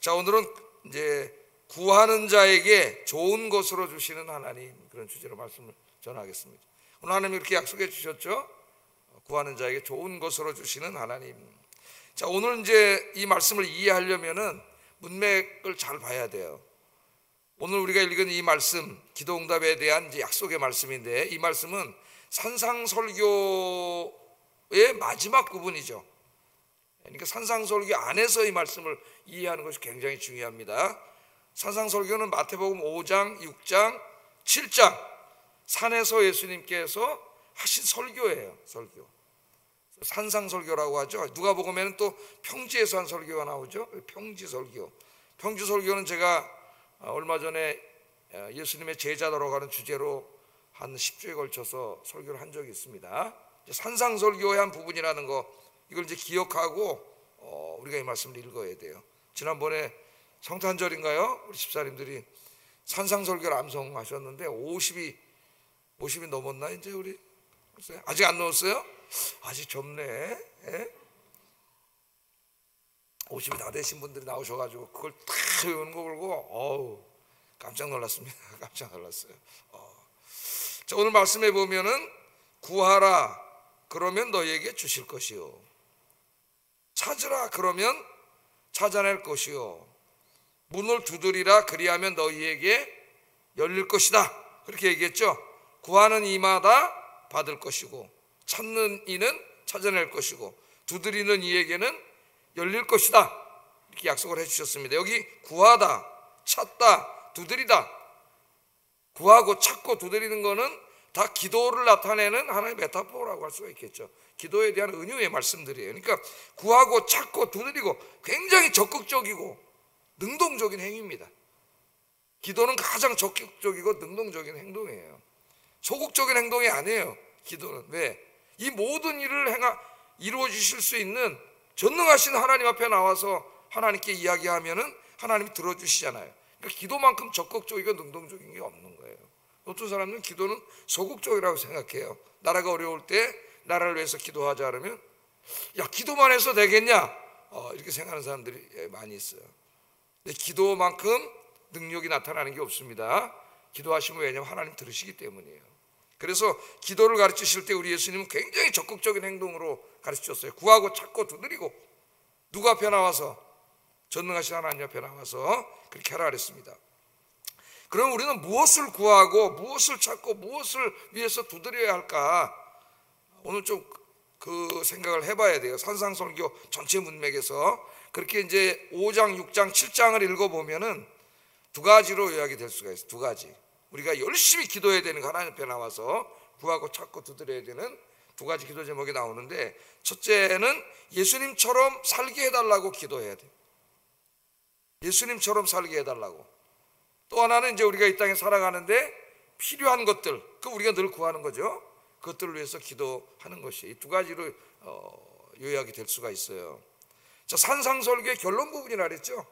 자, 오늘은 이제 구하는 자에게 좋은 것으로 주시는 하나님, 그런 주제로 말씀을 전하겠습니다. 오늘 하나님 이렇게 약속해 주셨죠? 구하는 자에게 좋은 것으로 주시는 하나님. 자, 오늘 이제 이 말씀을 이해하려면은 문맥을 잘 봐야 돼요. 오늘 우리가 읽은 이 말씀, 기도응답에 대한 이제 약속의 말씀인데, 이 말씀은 산상설교의 마지막 부분이죠. 그러니까 산상설교 안에서 이 말씀을 이해하는 것이 굉장히 중요합니다. 산상설교는 마태복음 5장, 6장, 7장 산에서 예수님께서 하신 설교예요. 설교. 산상설교라고 하죠. 누가복음에는 또 평지에서 한 설교가 나오죠. 평지설교. 평지설교는 제가 얼마 전에 예수님의 제자도로 가는 주제로 한 10주에 걸쳐서 설교를 한 적이 있습니다. 산상설교의 한 부분이라는 거, 이걸 이제 기억하고 우리가 이 말씀을 읽어야 돼요. 지난번에 성탄절인가요? 우리 집사님들이 산상설교를 암송하셨는데 50이 넘었나 이제 우리? 아직 안 넘었어요? 아직 젊네. 예? 50이 다 되신 분들이 나오셔가지고 그걸 다 외우는 거 보고 깜짝 놀랐습니다. 깜짝 놀랐어요. 자, 오늘 말씀해 보면은 구하라 그러면 너희에게 주실 것이요, 찾으라 그러면 찾아낼 것이요, 문을 두드리라 그리하면 너희에게 열릴 것이다. 그렇게 얘기했죠. 구하는 이마다 받을 것이고, 찾는 이는 찾아낼 것이고, 두드리는 이에게는 열릴 것이다. 이렇게 약속을 해주셨습니다. 여기 구하다, 찾다, 두드리다, 구하고 찾고 두드리는 거는 다 기도를 나타내는 하나의 메타포라고 할 수가 있겠죠. 기도에 대한 은유의 말씀들이에요. 그러니까 구하고 찾고 두드리고 굉장히 적극적이고 능동적인 행위입니다. 기도는 가장 적극적이고 능동적인 행동이에요. 소극적인 행동이 아니에요. 기도는. 왜? 이 모든 일을 이루어 주실 수 있는 전능하신 하나님 앞에 나와서 하나님께 이야기하면은 하나님이 들어주시잖아요. 그러니까 기도만큼 적극적이고 능동적인 게 없는 거예요. 어떤 사람은 기도는 소극적이라고 생각해요. 나라가 어려울 때 나라를 위해서 기도하자 그러면 야, 기도만 해서 되겠냐? 이렇게 생각하는 사람들이 많이 있어요. 근데 기도만큼 능력이 나타나는 게 없습니다. 기도하시면 왜냐하면 하나님 들으시기 때문이에요. 그래서 기도를 가르치실 때 우리 예수님은 굉장히 적극적인 행동으로 가르치셨어요. 구하고 찾고 두드리고, 누구 앞에 나와서? 전능하신 하나님 앞에 나와서 그렇게 하라 그랬습니다. 그럼 우리는 무엇을 구하고 무엇을 찾고 무엇을 위해서 두드려야 할까? 오늘 좀 그 생각을 해봐야 돼요. 산상설교 전체 문맥에서 그렇게 이제 5장, 6장, 7장을 읽어보면은 두 가지로 요약이 될 수가 있어요. 두 가지. 우리가 열심히 기도해야 되는 거, 하나님 앞에 나와서 구하고 찾고 두드려야 되는 두 가지 기도 제목이 나오는데, 첫째는 예수님처럼 살게 해달라고 기도해야 돼요. 예수님처럼 살게 해달라고. 또 하나는 이제 우리가 이 땅에 살아가는데 필요한 것들, 그 우리가 늘 구하는 거죠. 그것들을 위해서 기도하는 것이 이 두 가지로 요약이 될 수가 있어요. 자, 산상설교의 결론 부분이라 그랬죠.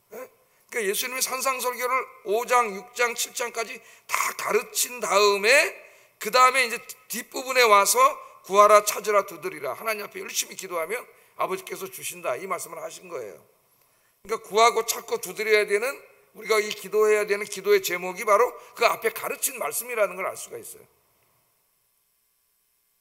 그러니까 예수님이 산상설교를 5장, 6장, 7장까지 다 가르친 다음에 그 다음에 이제 뒷부분에 와서 구하라, 찾으라, 두드리라, 하나님 앞에 열심히 기도하면 아버지께서 주신다, 이 말씀을 하신 거예요. 그러니까 구하고 찾고 두드려야 되는, 우리가 이 기도해야 되는 기도의 제목이 바로 그 앞에 가르친 말씀이라는 걸 알 수가 있어요.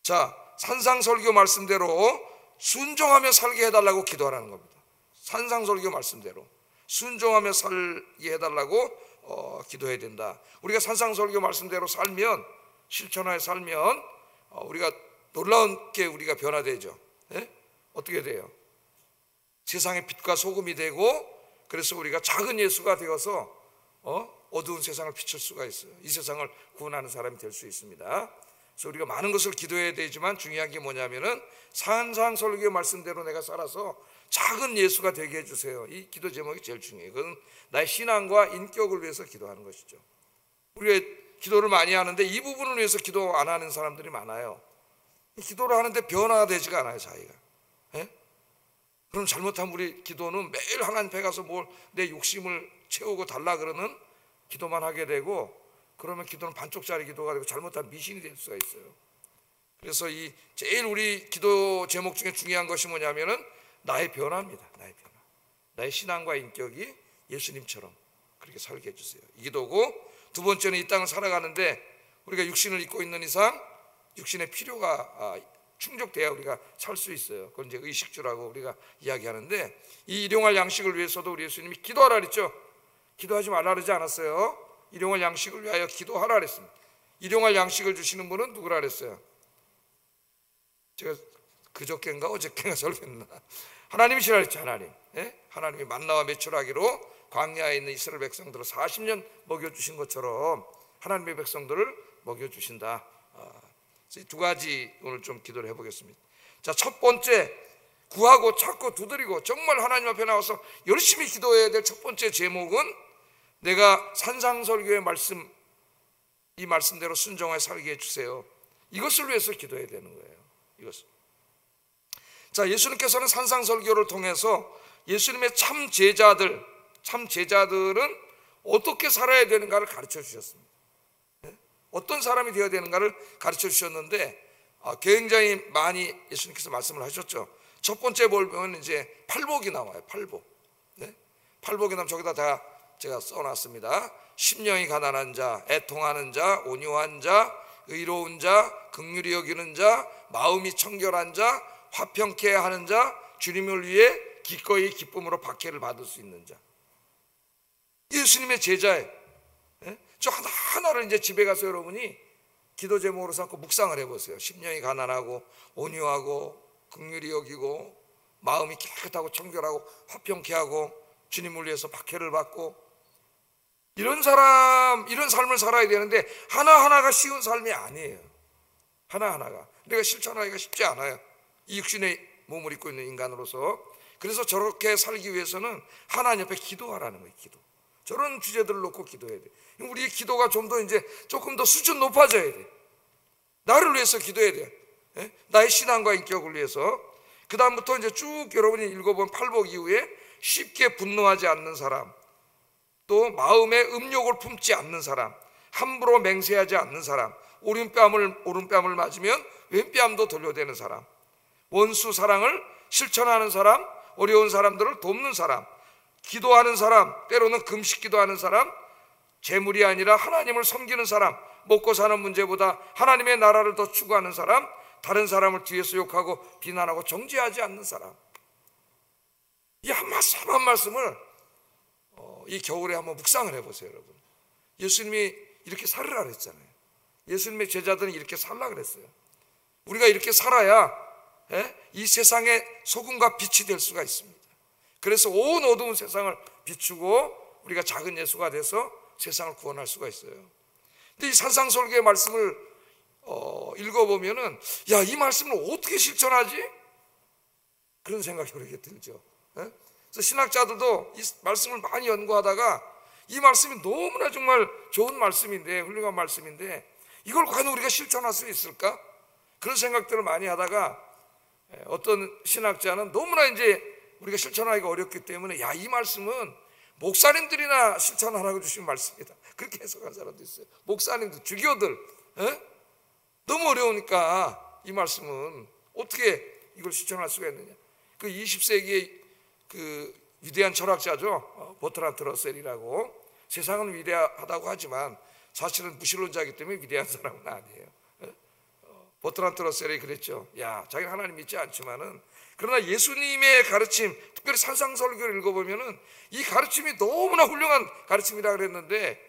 자, 산상설교 말씀대로 순종하며 살게 해달라고 기도하라는 겁니다. 산상설교 말씀대로 순종하며 살게 해달라고 기도해야 된다. 우리가 산상설교 말씀대로 살면, 실천하여 살면 우리가 놀라운게 우리가 변화되죠. 네? 어떻게 돼요? 세상의 빛과 소금이 되고, 그래서 우리가 작은 예수가 되어서 어두운 세상을 비출 수가 있어요. 이 세상을 구원하는 사람이 될 수 있습니다. 그래서 우리가 많은 것을 기도해야 되지만 중요한 게 뭐냐면은 산상설교 말씀대로 내가 살아서 작은 예수가 되게 해주세요. 이 기도 제목이 제일 중요해요. 그건 나의 신앙과 인격을 위해서 기도하는 것이죠. 우리가 기도를 많이 하는데 이 부분을 위해서 기도 안 하는 사람들이 많아요. 기도를 하는데 변화가 되지가 않아요, 자기가. 예? 그럼 잘못하면 우리 기도는 매일 하나님 앞에 가서 뭘 내 욕심을 채우고 달라 그러는 기도만 하게 되고, 그러면 기도는 반쪽짜리 기도가 되고 잘못하면 미신이 될 수가 있어요. 그래서 이 제일 우리 기도 제목 중에 중요한 것이 뭐냐면은 나의 변화입니다. 나의 변화. 나의 신앙과 인격이 예수님처럼 그렇게 살게 해주세요. 이 기도고, 두 번째는 이 땅을 살아가는데 우리가 육신을 입고 있는 이상 육신의 필요가 충족돼야 우리가 살 수 있어요. 그건 이제 의식주라고 우리가 이야기하는데, 이 일용할 양식을 위해서도 우리 예수님이 기도하라 그랬죠. 기도하지 말라 그러지 않았어요. 일용할 양식을 위하여 기도하라 그랬습니다. 일용할 양식을 주시는 분은 누구라 그랬어요? 제가 그저께인가 어저께인가 설교했나, 하나님이시라 그랬죠. 하나님. 하나님이 만나와 메추라기로 광야에 있는 이스라엘 백성들을 40년 먹여주신 것처럼 하나님의 백성들을 먹여주신다. 두 가지 오늘 좀 기도를 해보겠습니다. 자, 첫 번째, 구하고 찾고 두드리고 정말 하나님 앞에 나와서 열심히 기도해야 될 첫 번째 제목은, 내가 산상설교의 말씀, 이 말씀대로 순종하여 살게 해주세요. 이것을 위해서 기도해야 되는 거예요. 이것을. 자, 예수님께서는 산상설교를 통해서 예수님의 참 제자들은 어떻게 살아야 되는가를 가르쳐 주셨습니다. 어떤 사람이 되어야 되는가를 가르쳐 주셨는데, 굉장히 많이 예수님께서 말씀을 하셨죠. 첫 번째 보면 이제 팔복이 나와요. 팔복이 나면 저기다 다 제가 써놨습니다. 심령이 가난한 자, 애통하는 자, 온유한 자, 의로운 자, 긍휼히 여기는 자, 마음이 청결한 자, 화평케 하는 자, 주님을 위해 기꺼이 기쁨으로 박해를 받을 수 있는 자. 예수님의 제자예요. 저 하나를 이제 집에 가서 여러분이 기도 제목으로 삼고 묵상을 해보세요. 심령이 가난하고 온유하고 긍휼히 여기고 마음이 깨끗하고 청결하고 화평케 하고 주님을 위해서 박해를 받고, 이런 삶을 살아야 되는데 하나하나가 쉬운 삶이 아니에요. 하나하나가 내가 실천하기가 쉽지 않아요, 이 육신의 몸을 입고 있는 인간으로서. 그래서 저렇게 살기 위해서는 하나님 옆에 기도하라는 거예요. 기도. 저런 주제들을 놓고 기도해야 돼. 우리의 기도가 좀 더 이제 조금 더 수준 높아져야 돼. 나를 위해서 기도해야 돼. 나의 신앙과 인격을 위해서. 그 다음부터 이제 쭉 여러분이 읽어본 팔복 이후에 쉽게 분노하지 않는 사람, 또 마음에 음욕을 품지 않는 사람, 함부로 맹세하지 않는 사람, 오른뺨을 맞으면 왼뺨도 돌려대는 사람, 원수 사랑을 실천하는 사람, 어려운 사람들을 돕는 사람, 기도하는 사람, 때로는 금식 기도하는 사람, 재물이 아니라 하나님을 섬기는 사람, 먹고 사는 문제보다 하나님의 나라를 더 추구하는 사람, 다른 사람을 뒤에서 욕하고 비난하고 정죄하지 않는 사람. 이 한 말씀을 이 겨울에 한번 묵상을 해보세요, 여러분. 예수님이 이렇게 살으라 그랬잖아요. 예수님의 제자들은 이렇게 살라 그랬어요. 우리가 이렇게 살아야 이 세상의 소금과 빛이 될 수가 있습니다. 그래서 온 어두운 세상을 비추고 우리가 작은 예수가 돼서 세상을 구원할 수가 있어요. 근데 이 산상설교의 말씀을 읽어보면은, 야, 이 말씀을 어떻게 실천하지? 그런 생각이 그렇게 들죠. 그래서 신학자들도 이 말씀을 많이 연구하다가 이 말씀이 너무나 정말 좋은 말씀인데, 훌륭한 말씀인데 이걸 과연 우리가 실천할 수 있을까? 그런 생각들을 많이 하다가 어떤 신학자는 너무나 이제 우리가 실천하기가 어렵기 때문에, 야, 이 말씀은 목사님들이나 실천하라고 주신 말씀이다, 그렇게 해석한 사람도 있어요. 목사님들, 주교들, 너무 어려우니까 이 말씀은 어떻게 이걸 실천할 수가 있느냐. 그 20세기의 그 위대한 철학자죠, 버트란트 러셀이라고. 세상은 위대하다고 하지만 사실은 무신론자이기 때문에 위대한 사람은 아니에요. 버트란트 러셀이 그랬죠. 야, 자기는 하나님 믿지 않지만은 그러나 예수님의 가르침, 특별히 산상설교를 읽어보면은 이 가르침이 너무나 훌륭한 가르침이라 그랬는데,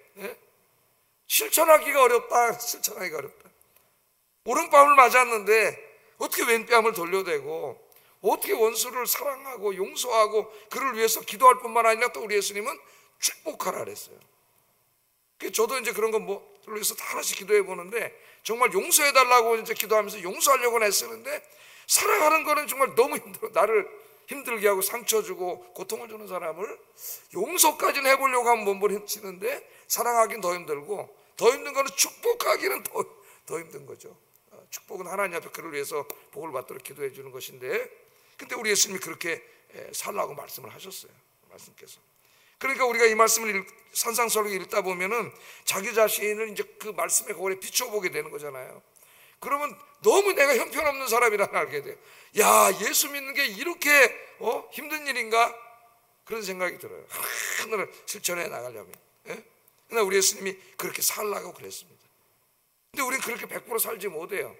실천하기가 어렵다. 실천하기가 어렵다. 오른뺨을 맞았는데 어떻게 왼뺨을 돌려대고, 어떻게 원수를 사랑하고 용서하고 그를 위해서 기도할 뿐만 아니라 또 우리 예수님은 축복하라 그랬어요. 저도 이제 그런 거 위해서 다 하나씩 기도해 보는데, 정말 용서해 달라고 이제 기도하면서 용서하려고는 애쓰는데 살아가는 거는 정말 너무 힘들어. 나를 힘들게 하고 상처 주고 고통을 주는 사람을 용서까지는 해보려고 하면 몸부림치는데, 사랑하기는 더 힘들고, 더 힘든 거는 축복하기는 더 힘든 거죠. 축복은 하나님 앞에 그를 위해서 복을 받도록 기도해 주는 것인데, 근데 우리 예수님이 그렇게 살라고 말씀을 하셨어요. 말씀께서. 그러니까 우리가 이 말씀을 산상설교 읽다 보면은 자기 자신을 이제 그 말씀의 거울에 비춰보게 되는 거잖아요. 그러면 너무 내가 형편없는 사람이라는 걸 알게 돼요. 야, 예수 믿는 게 이렇게 힘든 일인가? 그런 생각이 들어요. 하늘을 실천해 나가려면. 예? 그러나 우리 예수님이 그렇게 살라고 그랬습니다. 근데 우리는 그렇게 100% 살지 못해요.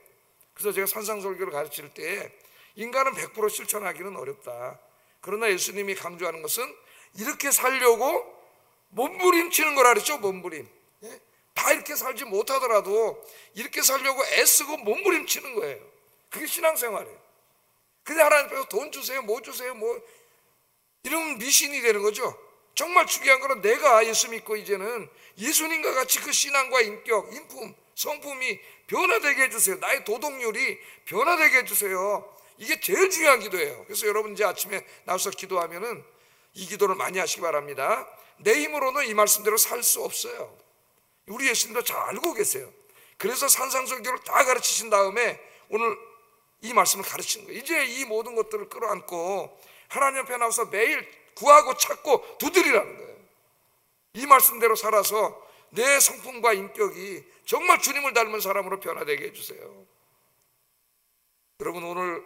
그래서 제가 산상설교를 가르칠 때 인간은 100% 실천하기는 어렵다. 그러나 예수님이 강조하는 것은 이렇게 살려고 몸부림치는 거라 그랬죠. 몸부림. 예? 다 이렇게 살지 못하더라도 이렇게 살려고 애쓰고 몸부림치는 거예요. 그게 신앙생활이에요. 근데 하나님 앞에서 돈 주세요, 뭐 주세요, 뭐 이런 미신이 되는 거죠. 정말 중요한 거는 내가 예수 믿고 이제는 예수님과 같이 그 신앙과 인격, 인품, 성품이 변화되게 해주세요. 나의 도덕률이 변화되게 해주세요. 이게 제일 중요한 기도예요. 그래서 여러분 이제 아침에 나와서 기도하면은 이 기도를 많이 하시기 바랍니다. 내 힘으로는 이 말씀대로 살 수 없어요. 우리 예수님도 잘 알고 계세요. 그래서 산상설교를 다 가르치신 다음에 오늘 이 말씀을 가르치는 거예요. 이제 이 모든 것들을 끌어안고 하나님 앞에 나와서 매일 구하고 찾고 두드리라는 거예요. 이 말씀대로 살아서 내 성품과 인격이 정말 주님을 닮은 사람으로 변화되게 해주세요. 여러분, 오늘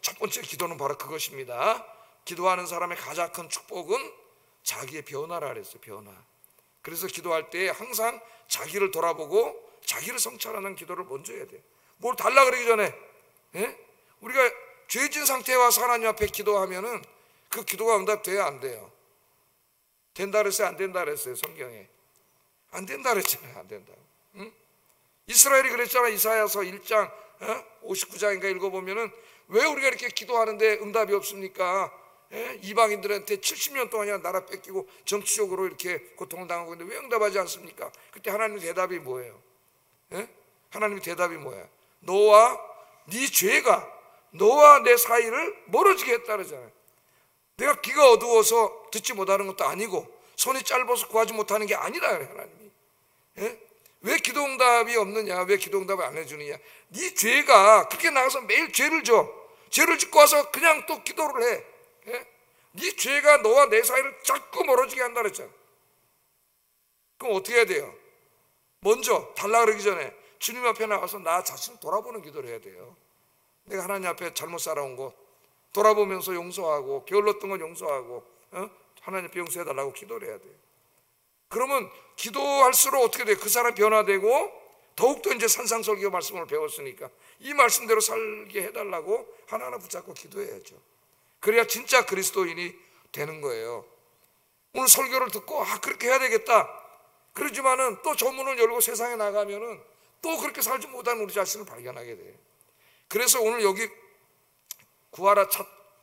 첫 번째 기도는 바로 그것입니다. 기도하는 사람의 가장 큰 축복은 자기의 변화라 그랬어요. 변화. 그래서 기도할 때 항상 자기를 돌아보고 자기를 성찰하는 기도를 먼저 해야 돼요. 뭘 달라 그러기 전에, 예? 우리가 죄진 상태에 와서 하나님 앞에 기도하면은 그 기도가 응답돼요, 안 돼요? 된다 그랬어요, 안 된다 그랬어요? 성경에 안 된다 그랬잖아요. 안 된다. 응? 이스라엘이 그랬잖아요. 이사야서 1장 59장인가 읽어보면은 왜 우리가 이렇게 기도하는데 응답이 없습니까? 예? 이방인들한테 70년 동안이나 나라 뺏기고 정치적으로 이렇게 고통을 당하고 있는데 왜 응답하지 않습니까? 그때 하나님 대답이 뭐예요? 예? 하나님의 대답이 뭐야? 너와 네 죄가 너와 내 사이를 멀어지게 했다 그러잖아요. 내가 귀가 어두워서 듣지 못하는 것도 아니고 손이 짧아서 구하지 못하는 게 아니라 그래요, 하나님이. 예? 왜 기도응답이 없느냐? 왜 기도응답을 안 해주느냐? 네 죄가 그렇게 나가서 매일 죄를 져. 죄를 짓고 와서 그냥 또 기도를 해. 예? 네 죄가 너와 내 사이를 자꾸 멀어지게 한다 그랬잖아. 그럼 어떻게 해야 돼요? 먼저 달라 그러기 전에 주님 앞에 나가서 나 자신을 돌아보는 기도를 해야 돼요. 내가 하나님 앞에 잘못 살아온 거 돌아보면서 용서하고 게을렀던 건 용서하고 하나님 앞에 용서해달라고 기도를 해야 돼요. 그러면 기도할수록 어떻게 돼요? 그 사람이 변화되고 더욱더 이제 산상설교 말씀을 배웠으니까 이 말씀대로 살게 해달라고 하나하나 붙잡고 기도해야죠. 그래야 진짜 그리스도인이 되는 거예요. 오늘 설교를 듣고 그렇게 해야 되겠다 그러지만은 또 저 문을 열고 세상에 나가면은 또 그렇게 살지 못하는 우리 자신을 발견하게 돼요. 그래서 오늘 여기 구하라,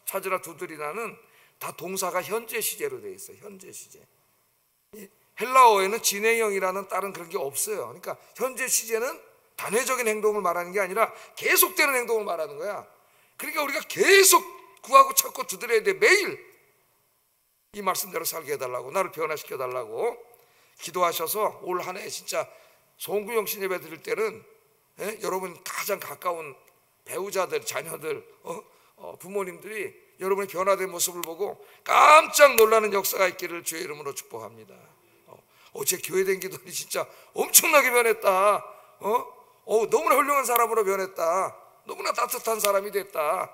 찾으라, 두드리라는 다 동사가 현재 시제로 되어 있어요. 현재 시제. 헬라어에는 진행형이라는 다른 그런 게 없어요. 그러니까 현재 시제는 단회적인 행동을 말하는 게 아니라 계속되는 행동을 말하는 거야. 그러니까 우리가 계속 구하고 찾고 두드려야 돼. 매일 이 말씀대로 살게 해달라고, 나를 변화시켜 달라고 기도하셔서 올 한 해 진짜 송구영신 예배 드릴 때는 여러분 가장 가까운 배우자들, 자녀들, 부모님들이 여러분의 변화된 모습을 보고 깜짝 놀라는 역사가 있기를 주의 이름으로 축복합니다. 제 교회된 기도니 진짜 엄청나게 변했다. 너무나 훌륭한 사람으로 변했다. 너무나 따뜻한 사람이 됐다.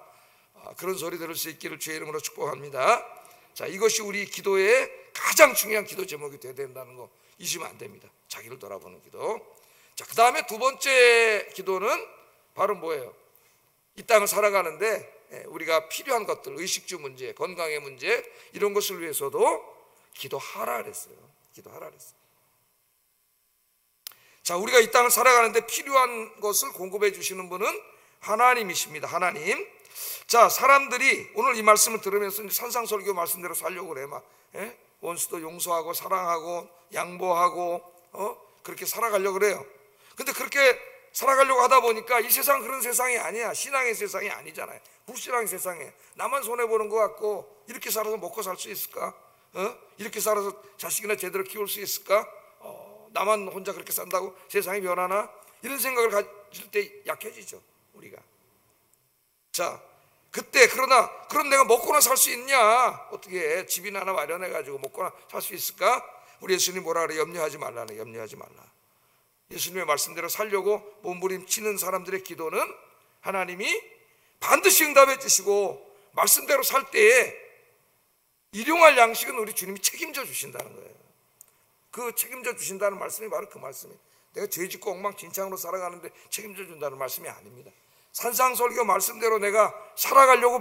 그런 소리 들을 수 있기를 주의 이름으로 축복합니다. 자, 이것이 우리 기도의 가장 중요한 기도 제목이 되어야 된다는 거 잊으면 안 됩니다. 자기를 돌아보는 기도. 자, 그 다음에 두 번째 기도는 바로 뭐예요? 이 땅을 살아가는데 우리가 필요한 것들, 의식주 문제, 건강의 문제 이런 것을 위해서도 기도하라 그랬어요. 기도하라 그랬어요. 자, 우리가 이 땅을 살아가는데 필요한 것을 공급해 주시는 분은 하나님이십니다. 하나님. 자, 사람들이 오늘 이 말씀을 들으면서 산상설교 말씀대로 살려고 그래. 막 원수도 용서하고 사랑하고 양보하고 그렇게 살아가려고 그래요. 근데 그렇게 살아가려고 하다 보니까 이 세상 그런 세상이 아니야. 신앙의 세상이 아니잖아요. 불신앙의 세상에 나만 손해보는 것 같고 이렇게 살아서 먹고 살 수 있을까? 이렇게 살아서 자식이나 제대로 키울 수 있을까? 나만 혼자 그렇게 산다고 세상이 변하나? 이런 생각을 가질 때 약해지죠, 우리가. 자, 그때 그럼 내가 먹고나 살 수 있냐? 어떻게 집이나 하나 마련해가지고 먹고나 살 수 있을까? 우리 예수님 뭐라 그래? 염려하지 말라네. 염려하지 말라. 예수님의 말씀대로 살려고 몸부림치는 사람들의 기도는 하나님이 반드시 응답해 주시고 말씀대로 살 때에 일용할 양식은 우리 주님이 책임져 주신다는 거예요. 그 책임져 주신다는 말씀이 바로 그 말씀이에요. 내가 죄 짓고 엉망진창으로 살아가는데 책임져 준다는 말씀이 아닙니다. 산상설교 말씀대로 내가 살아가려고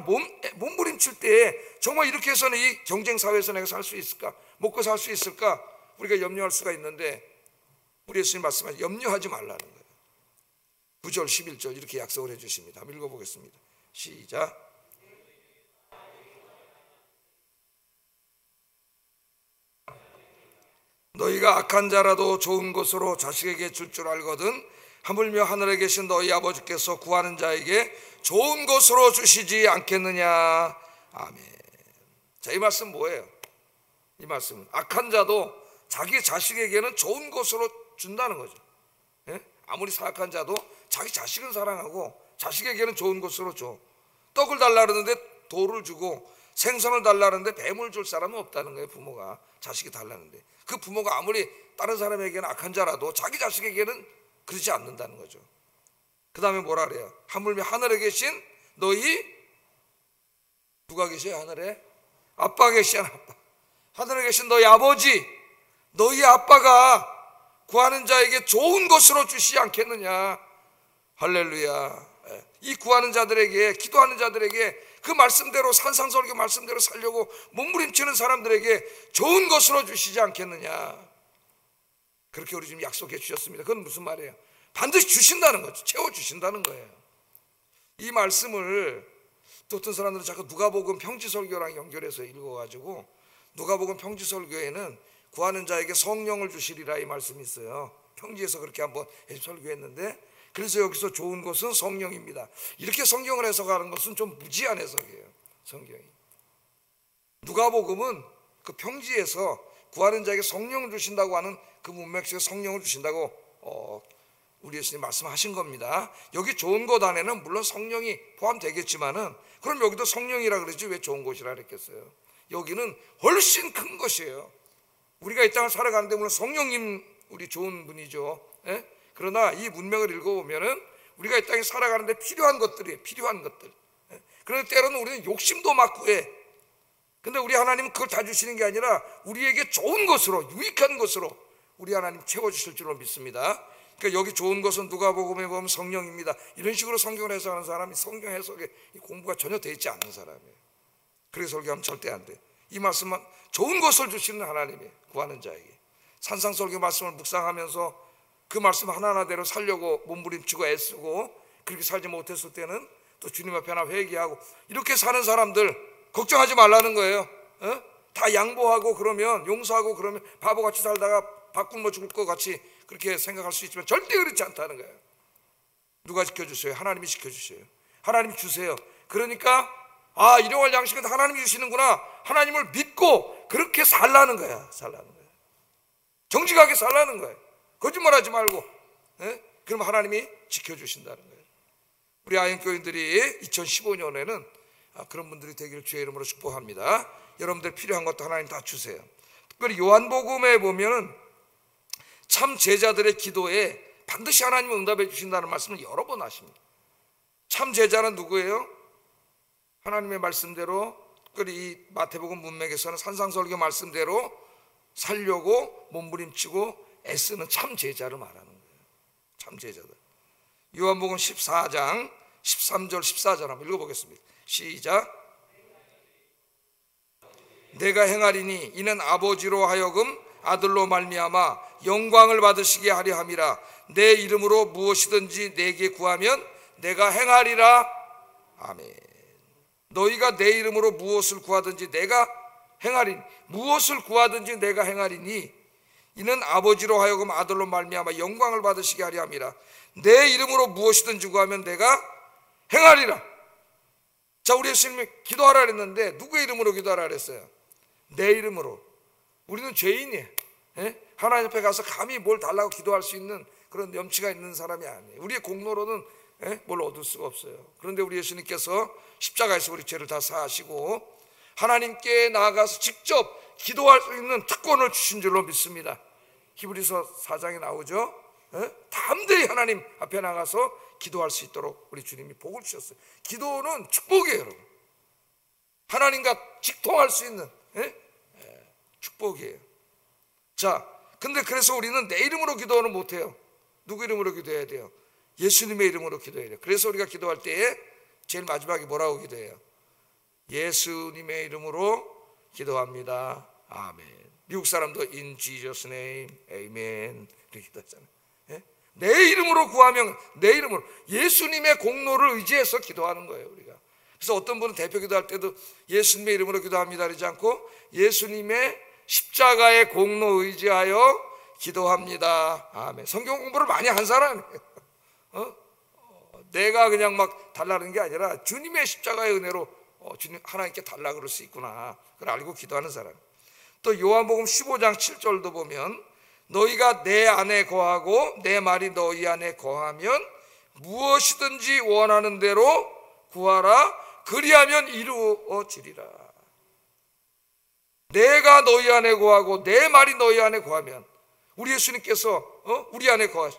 몸부림칠 때에 정말 이렇게 해서는 이 경쟁사회에서 내가 살 수 있을까? 먹고 살 수 있을까? 우리가 염려할 수가 있는데 우리 예수님 말씀은 염려하지 말라는 거예요. 9절 11절 이렇게 약속을 해주십니다. 한번 읽어보겠습니다. 시작. 너희가 악한 자라도 좋은 것으로 자식에게 줄 줄 알거든 하물며 하늘에 계신 너희 아버지께서 구하는 자에게 좋은 것으로 주시지 않겠느냐. 아멘. 자, 이 말씀 뭐예요? 이 말씀은 악한 자도 자기 자식에게는 좋은 것으로 준다는 거죠. 예? 아무리 사악한 자도 자기 자식은 사랑하고 자식에게는 좋은 것으로 줘. 떡을 달라 그러는데 돌을 주고 생선을 달라 그러는데 뱀을 줄 사람은 없다는 거예요. 부모가 자식이 달라는데 그 부모가 아무리 다른 사람에게는 악한 자라도 자기 자식에게는 그러지 않는다는 거죠. 그 다음에 뭐라 그래요? 하물며 하늘에 계신 너희 누가 계셔요? 하늘에? 아빠 계시잖아. 아빠. 하늘에 계신 너희 아버지, 너희 아빠가 구하는 자에게 좋은 것으로 주시지 않겠느냐. 할렐루야. 이 구하는 자들에게, 기도하는 자들에게 그 말씀대로 산상설교 말씀대로 살려고 몸부림치는 사람들에게 좋은 것으로 주시지 않겠느냐. 그렇게 우리 지금 약속해 주셨습니다. 그건 무슨 말이에요? 반드시 주신다는 거죠. 채워주신다는 거예요. 이 말씀을 또 어떤 사람들은 자꾸 누가복음 평지설교랑 연결해서 읽어가지고 누가복음 평지설교에는 구하는 자에게 성령을 주시리라 이 말씀이 있어요. 평지에서 그렇게 한번 설교했는데 그래서 여기서 좋은 것은 성령입니다. 이렇게 성경을 해석하는 것은 좀 무지한 해석이에요. 성경이. 누가복음은 그 평지에서 구하는 자에게 성령을 주신다고 하는 그 문맥 속에 성령을 주신다고 우리 예수님 말씀하신 겁니다. 여기 좋은 것 안에는 물론 성령이 포함되겠지만은 그럼 여기도 성령이라 그러지 왜 좋은 것이라 그랬겠어요? 여기는 훨씬 큰 것이에요. 우리가 이 땅을 살아가는데 물론 성령님 우리 좋은 분이죠. 예? 그러나 이 문맥을 읽어보면은 우리가 이 땅에 살아가는데 필요한 것들이에요. 필요한 것들. 예? 그런데 때로는 우리는 욕심도 막 구해. 근데 우리 하나님은 그걸 다 주시는 게 아니라 우리에게 좋은 것으로 유익한 것으로 우리 하나님 채워주실 줄로 믿습니다. 그러니까 여기 좋은 것은 누가복음에 보면 성령입니다. 이런 식으로 성경을 해석하는 사람이 성경 해석에 공부가 전혀 되어 있지 않는 사람이에요. 그렇게 설교하면 절대 안 돼. 이 말씀은 좋은 것을 주시는 하나님이에요. 구하는 자에게. 산상설교 말씀을 묵상하면서 그 말씀 하나하나대로 살려고 몸부림치고 애쓰고 그렇게 살지 못했을 때는 또 주님 앞에 하나 회개하고 이렇게 사는 사람들 걱정하지 말라는 거예요. 다 양보하고 그러면 용서하고 그러면 바보같이 살다가 밥 굶어 죽을 것 같이 그렇게 생각할 수 있지만 절대 그렇지 않다는 거예요. 누가 지켜주세요? 하나님이 지켜주세요. 하나님이 주세요. 그러니까 일용할 양식은 하나님이 주시는구나. 하나님을 믿고 그렇게 살라는 거야. 살라는 거야. 정직하게 살라는 거예요. 거짓말하지 말고. 그러면 하나님이 지켜주신다는 거예요. 우리 아현교인들이 2015년에는 그런 분들이 되기를 주의 이름으로 축복합니다. 여러분들 필요한 것도 하나님 다 주세요. 특별히 요한복음에 보면은 참 제자들의 기도에 반드시 하나님이 응답해 주신다는 말씀을 여러 번 하십니다. 참 제자는 누구예요? 하나님의 말씀대로 특별히 이 마태복음 문맥에서는 산상설교 말씀대로 살려고 몸부림치고 애쓰는 참 제자를 말하는 거예요. 참 제자들. 요한복음 14장 13절 14절 한번 읽어보겠습니다. 시작. 내가 행하리니 이는 아버지로 하여금 아들로 말미암아 영광을 받으시게 하려 함이라. 내 이름으로 무엇이든지 내게 구하면 내가 행하리라. 아멘. 너희가 내 이름으로 무엇을 구하든지 내가 행하리니 무엇을 구하든지 내가 행하리니 이는 아버지로 하여금 아들로 말미암아 영광을 받으시게 하려 함이라. 내 이름으로 무엇이든지 구하면 내가 행하리라. 자, 우리 예수님이 기도하라 그랬는데 누구의 이름으로 기도하라 그랬어요? 내 이름으로. 우리는 죄인이에요. 하나님 앞에 가서 감히 뭘 달라고 기도할 수 있는 그런 염치가 있는 사람이 아니에요. 우리의 공로로는 뭘 얻을 수가 없어요. 그런데 우리 예수님께서 십자가에서 우리 죄를 다 사하시고 하나님께 나아가서 직접 기도할 수 있는 특권을 주신 줄로 믿습니다. 히브리서 4장에 나오죠. 담대히 하나님 앞에 나가서 기도할 수 있도록 우리 주님이 복을 주셨어요. 기도는 축복이에요, 여러분. 하나님과 직통할 수 있는 축복이에요. 자, 근데 그래서 우리는 내 이름으로 기도는 못해요. 누구 이름으로 기도해야 돼요? 예수님의 이름으로 기도해야 돼요. 그래서 우리가 기도할 때에 제일 마지막에 뭐라고 기도해요? 예수님의 이름으로 기도합니다. 아멘. 미국 사람도 in Jesus name, amen 이렇게 기도하잖아요. 내 이름으로 구하면 내 이름으로 예수님의 공로를 의지해서 기도하는 거예요, 우리가. 그래서 어떤 분은 대표 기도할 때도 예수님의 이름으로 기도합니다 그러지 않고 예수님의 십자가의 공로 의지하여 기도합니다. 아멘. 성경 공부를 많이 한 사람이에요. 내가 그냥 막 달라는 게 아니라 주님의 십자가의 은혜로 주님 하나님께 달라 그럴 수 있구나 그걸 알고 기도하는 사람. 또 요한복음 15장 7절도 보면 너희가 내 안에 거하고 내 말이 너희 안에 거하면 무엇이든지 원하는 대로 구하라 그리하면 이루어지리라. 내가 너희 안에 거하고 내 말이 너희 안에 거하면 우리 예수님께서 우리 안에 거하시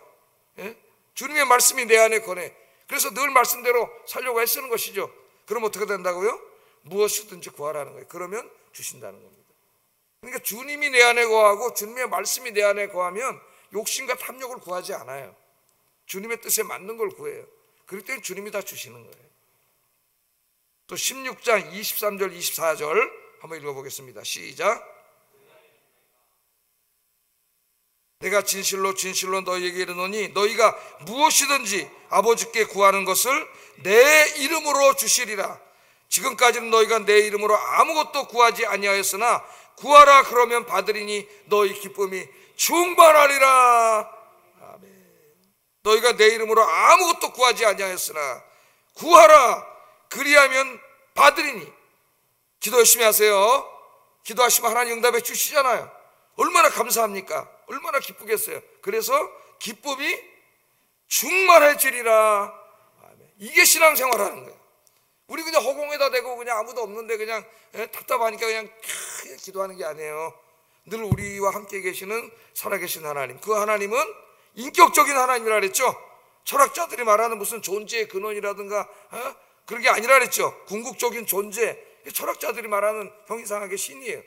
주님의 말씀이 내 안에 거네. 그래서 늘 말씀대로 살려고 애쓰는 것이죠. 그럼 어떻게 된다고요? 무엇이든지 구하라는 거예요. 그러면 주신다는 겁니다. 그러니까 주님이 내 안에 거하고 주님의 말씀이 내 안에 거하면 욕심과 탐욕을 구하지 않아요. 주님의 뜻에 맞는 걸 구해요. 그럴 때는 주님이 다 주시는 거예요. 또 16장 23절 24절 한번 읽어보겠습니다. 시작. 내가 진실로 진실로 너희에게 이르노니 너희가 무엇이든지 아버지께 구하는 것을 내 이름으로 주시리라. 지금까지는 너희가 내 이름으로 아무것도 구하지 아니하였으나 구하라 그러면 받으리니 너희 기쁨이 충만하리라. 아멘. 너희가 내 이름으로 아무것도 구하지 아니하였으나 구하라 그리하면 받으리니. 기도 열심히 하세요. 기도하시면 하나님 응답해 주시잖아요. 얼마나 감사합니까? 얼마나 기쁘겠어요. 그래서 기쁨이 충만해지리라. 아멘. 이게 신앙생활하는 거예요. 우리 그냥 허공에다 대고 그냥 아무도 없는데 그냥 답답하니까 그냥 기도하는 게 아니에요. 늘 우리와 함께 계시는 살아계신 하나님, 그 하나님은 인격적인 하나님이라 그랬죠. 철학자들이 말하는 무슨 존재의 근원이라든가 그런 게 아니라 그랬죠. 궁극적인 존재, 철학자들이 말하는 형이상하게 신이에요.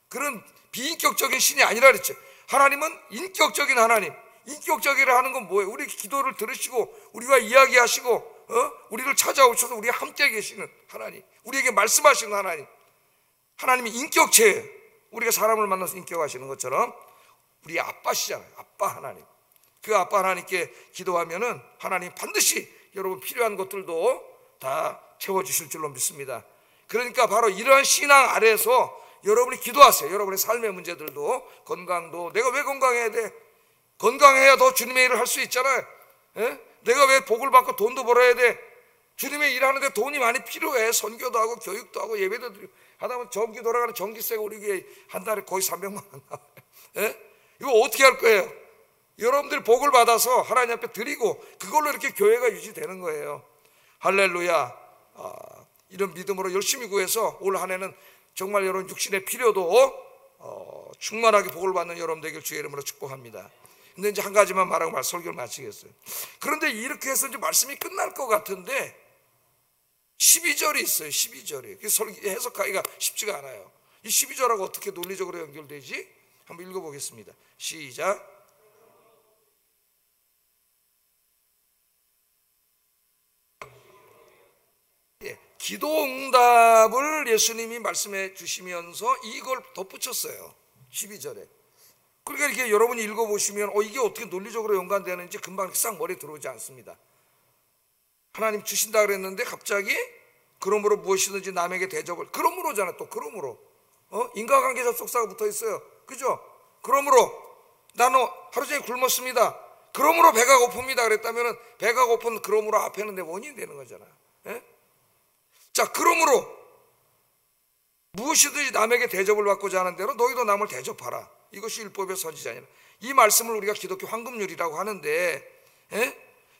그런 비인격적인 신이 아니라 그랬죠. 하나님은 인격적인 하나님. 인격적이라 하는 건 뭐예요? 우리 기도를 들으시고 우리와 이야기하시고 우리를 찾아오셔서 우리와 함께 계시는 하나님, 우리에게 말씀하시는 하나님. 하나님이 인격체예요. 우리가 사람을 만나서 인격하시는 것처럼 우리 아빠시잖아요. 아빠 하나님. 그 아빠 하나님께 기도하면은 하나님 반드시 여러분 필요한 것들도 다 채워주실 줄로 믿습니다. 그러니까 바로 이러한 신앙 아래에서 여러분이 기도하세요. 여러분의 삶의 문제들도, 건강도. 내가 왜 건강해야 돼? 건강해야 더 주님의 일을 할 수 있잖아요. 내가 왜 복을 받고 돈도 벌어야 돼? 주님의 일하는데 돈이 많이 필요해. 선교도 하고 교육도 하고 예배도 드리고 하다 보면 전기 돌아가는 전기세가 우리 교회 한 달에 거의 300만 원 나와요. 이거 어떻게 할 거예요? 여러분들 복을 받아서 하나님 앞에 드리고 그걸로 이렇게 교회가 유지되는 거예요. 할렐루야. 이런 믿음으로 열심히 구해서 올 한 해는 정말 여러분 육신의 필요도 충만하게 복을 받는 여러분 되길 주의 이름으로 축복합니다. 근데 이제 한 가지만 말하고 설교를 마치겠어요. 그런데 이렇게 해서 이제 말씀이 끝날 것 같은데 12절이 있어요. 12절이. 해석하기가 쉽지가 않아요. 이 12절하고 어떻게 논리적으로 연결되지? 한번 읽어보겠습니다. 시작. 기도 응답을 예수님이 말씀해 주시면서 이걸 덧붙였어요. 12절에. 그러니까 이렇게 여러분이 읽어보시면 이게 어떻게 논리적으로 연관되는지 금방 싹 머리에 들어오지 않습니다. 하나님 주신다 그랬는데 갑자기 그러므로 무엇이든지 남에게 대접을, 그러므로잖아. 또 그러므로 인과관계 접속사가 붙어 있어요. 그죠? 그러므로 나는 하루 종일 굶었습니다. 그러므로 배가 고픕니다 그랬다면 배가 고픈 그러므로 앞에는 내 원인이 되는 거잖아요. 자, 그러므로 무엇이든지 남에게 대접을 받고자 하는 대로 너희도 남을 대접하라. 이것이 율법의 선지자니라. 이 말씀을 우리가 기독교 황금률이라고 하는데,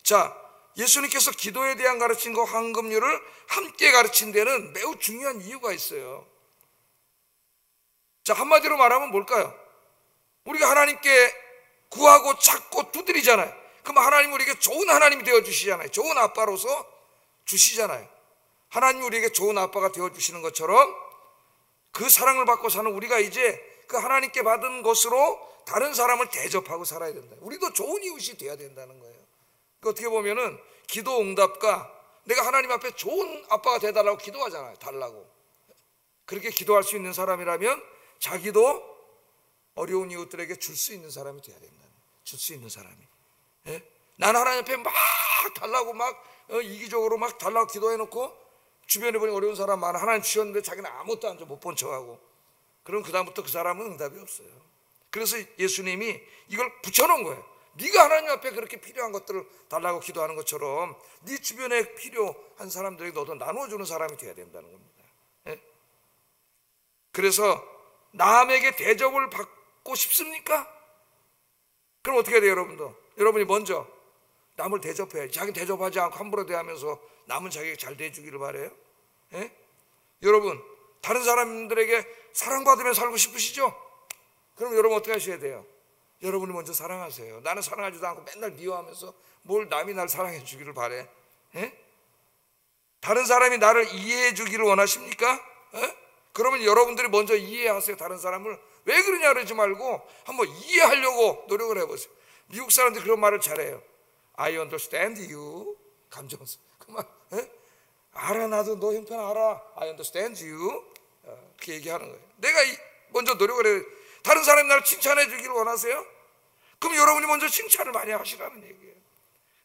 자, 예수님께서 기도에 대한 가르침과 황금률을 함께 가르친 데는 매우 중요한 이유가 있어요. 자, 한마디로 말하면 뭘까요? 우리가 하나님께 구하고 찾고 두드리잖아요. 그럼 하나님 우리에게 좋은 하나님이 되어주시잖아요. 좋은 아빠로서 주시잖아요. 하나님 우리에게 좋은 아빠가 되어주시는 것처럼 그 사랑을 받고 사는 우리가 이제 그 하나님께 받은 것으로 다른 사람을 대접하고 살아야 된다. 우리도 좋은 이웃이 돼야 된다는 거예요. 그 어떻게 보면은 기도 응답과 내가 하나님 앞에 좋은 아빠가 되달라고 기도하잖아요. 달라고. 그렇게 기도할 수 있는 사람이라면 자기도 어려운 이웃들에게 줄 수 있는 사람이 돼야 된다. 줄 수 있는 사람이. 예? 나는 하나님 앞에 막 달라고 막 이기적으로 막 달라고 기도해놓고 주변에 보니 어려운 사람 많아. 하나님 주셨는데 자기는 아무것도 안 줘. 못 본 척하고. 그럼 그 다음부터 그 사람은 응답이 없어요. 그래서 예수님이 이걸 붙여놓은 거예요. 네가 하나님 앞에 그렇게 필요한 것들을 달라고 기도하는 것처럼 네 주변에 필요한 사람들에게 너도 나눠주는 사람이 돼야 된다는 겁니다. 예? 그래서 남에게 대접을 받고 싶습니까? 그럼 어떻게 돼요, 여러분도? 여러분이 먼저 남을 대접해야지. 자기는 대접하지 않고 함부로 대하면서 남은 자기에게 잘 대해주기를 바래요. 예? 여러분, 다른 사람들에게 사랑받으며 살고 싶으시죠? 그럼 여러분 어떻게 하셔야 돼요? 여러분이 먼저 사랑하세요. 나는 사랑하지도 않고 맨날 미워하면서 뭘 남이 날 사랑해 주기를 바래. 예? 다른 사람이 나를 이해해 주기를 원하십니까? 예? 그러면 여러분들이 먼저 이해하세요. 다른 사람을. 왜 그러냐 그러지 말고 한번 이해하려고 노력을 해보세요. 미국 사람들이 그런 말을 잘해요. I understand you. 감정서. 그만. 예? 알아, 나도 너 형편 알아. I understand you. 그렇게 얘기하는 거예요. 내가 먼저 노력을 해요. 다른 사람이 나를 칭찬해 주기를 원하세요? 그럼 여러분이 먼저 칭찬을 많이 하시라는 얘기예요.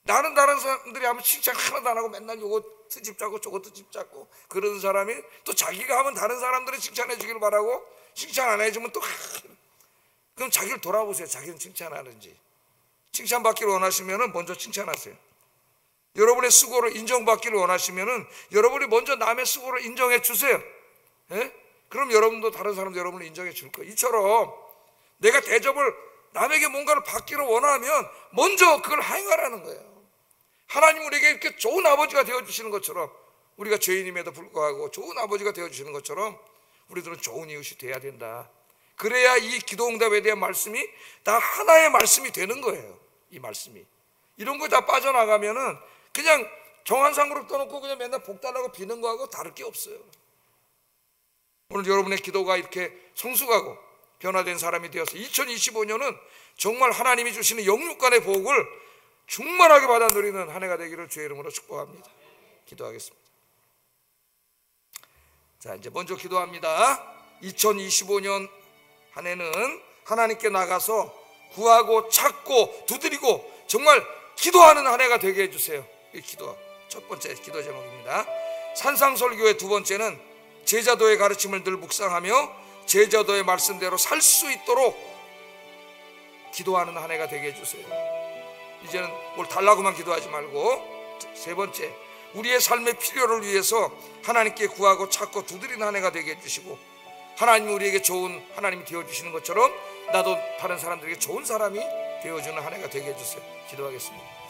나는 다른 사람들이 하면 칭찬 하나도 안 하고 맨날 요거 트집 잡고 저거 트집 잡고 그러는 사람이 또 자기가 하면 다른 사람들이 칭찬해 주기를 바라고 칭찬 안 해주면 또 그럼 자기를 돌아보세요. 자기는 칭찬하는지. 칭찬받기를 원하시면 먼저 칭찬하세요. 여러분의 수고를 인정받기를 원하시면 여러분이 먼저 남의 수고를 인정해 주세요. 예? 그럼 여러분도 다른 사람도 여러분을 인정해 줄 거예요. 이처럼 내가 대접을 남에게 뭔가를 받기를 원하면 먼저 그걸 행하라는 거예요. 하나님 우리에게 이렇게 좋은 아버지가 되어주시는 것처럼 우리가 죄인임에도 불구하고 좋은 아버지가 되어주시는 것처럼 우리들은 좋은 이웃이 돼야 된다. 그래야 이 기도 응답에 대한 말씀이 다 하나의 말씀이 되는 거예요. 이 말씀이. 이런 거 다 빠져나가면은 그냥 정한상으로 떠놓고 그냥 맨날 복 달라고 비는 거하고 다를 게 없어요. 오늘 여러분의 기도가 이렇게 성숙하고 변화된 사람이 되어서 2025년은 정말 하나님이 주시는 영육간의 복을 충만하게 받아 누리는 한 해가 되기를 주의 이름으로 축복합니다. 기도하겠습니다. 자, 이제 먼저 기도합니다. 2025년 한 해는 하나님께 나가서 구하고 찾고 두드리고 정말 기도하는 한 해가 되게 해주세요. 이 기도 첫 번째 기도 제목입니다. 산상설교의 두 번째는 제자도의 가르침을 늘 묵상하며 제자도의 말씀대로 살 수 있도록 기도하는 한 해가 되게 해주세요. 이제는 뭘 달라고만 기도하지 말고 세 번째 우리의 삶의 필요를 위해서 하나님께 구하고 찾고 두드리는 한 해가 되게 해주시고 하나님이 우리에게 좋은 하나님이 되어주시는 것처럼 나도 다른 사람들에게 좋은 사람이 되어주는 한 해가 되게 해주세요. 기도하겠습니다.